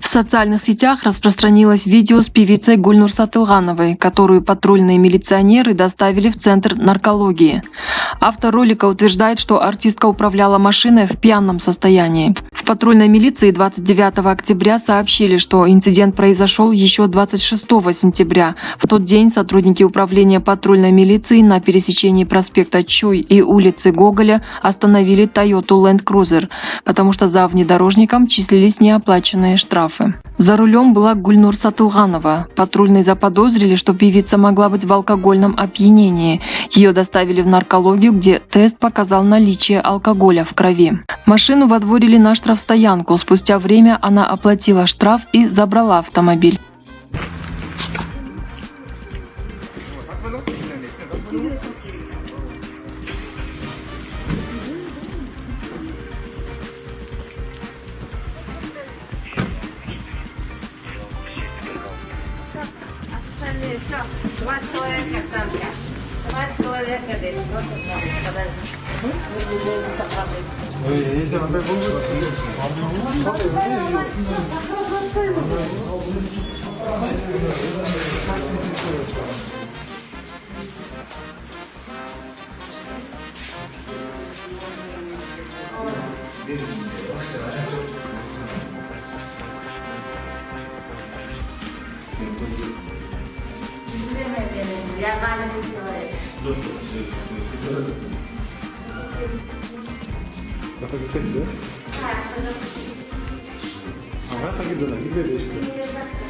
В социальных сетях распространилось видео с певицей Гульнур Сатылгановой, которую патрульные милиционеры доставили в Центр наркологии. Автор ролика утверждает, что артистка управляла машиной в пьяном состоянии. В патрульной милиции 29 октября сообщили, что инцидент произошел еще 26 сентября. В тот день сотрудники управления патрульной милиции на пересечении проспекта Чуй и улицы Гоголя остановили Toyota Land Cruiser, потому что за внедорожником числились неоплаченные штрафы. За рулем была Гульнур Сатылганова. Патрульные заподозрили, что певица могла быть в алкогольном опьянении. Ее доставили в наркологию, где тест показал наличие алкоголя в крови. Машину водворили на штрафстоянку. Спустя время она оплатила штраф и забрала автомобиль. Два человека там, два человека здесь. Я надо не человек. Kata gittik de. Aha, ta gidiyorlar. Gidiyor işte.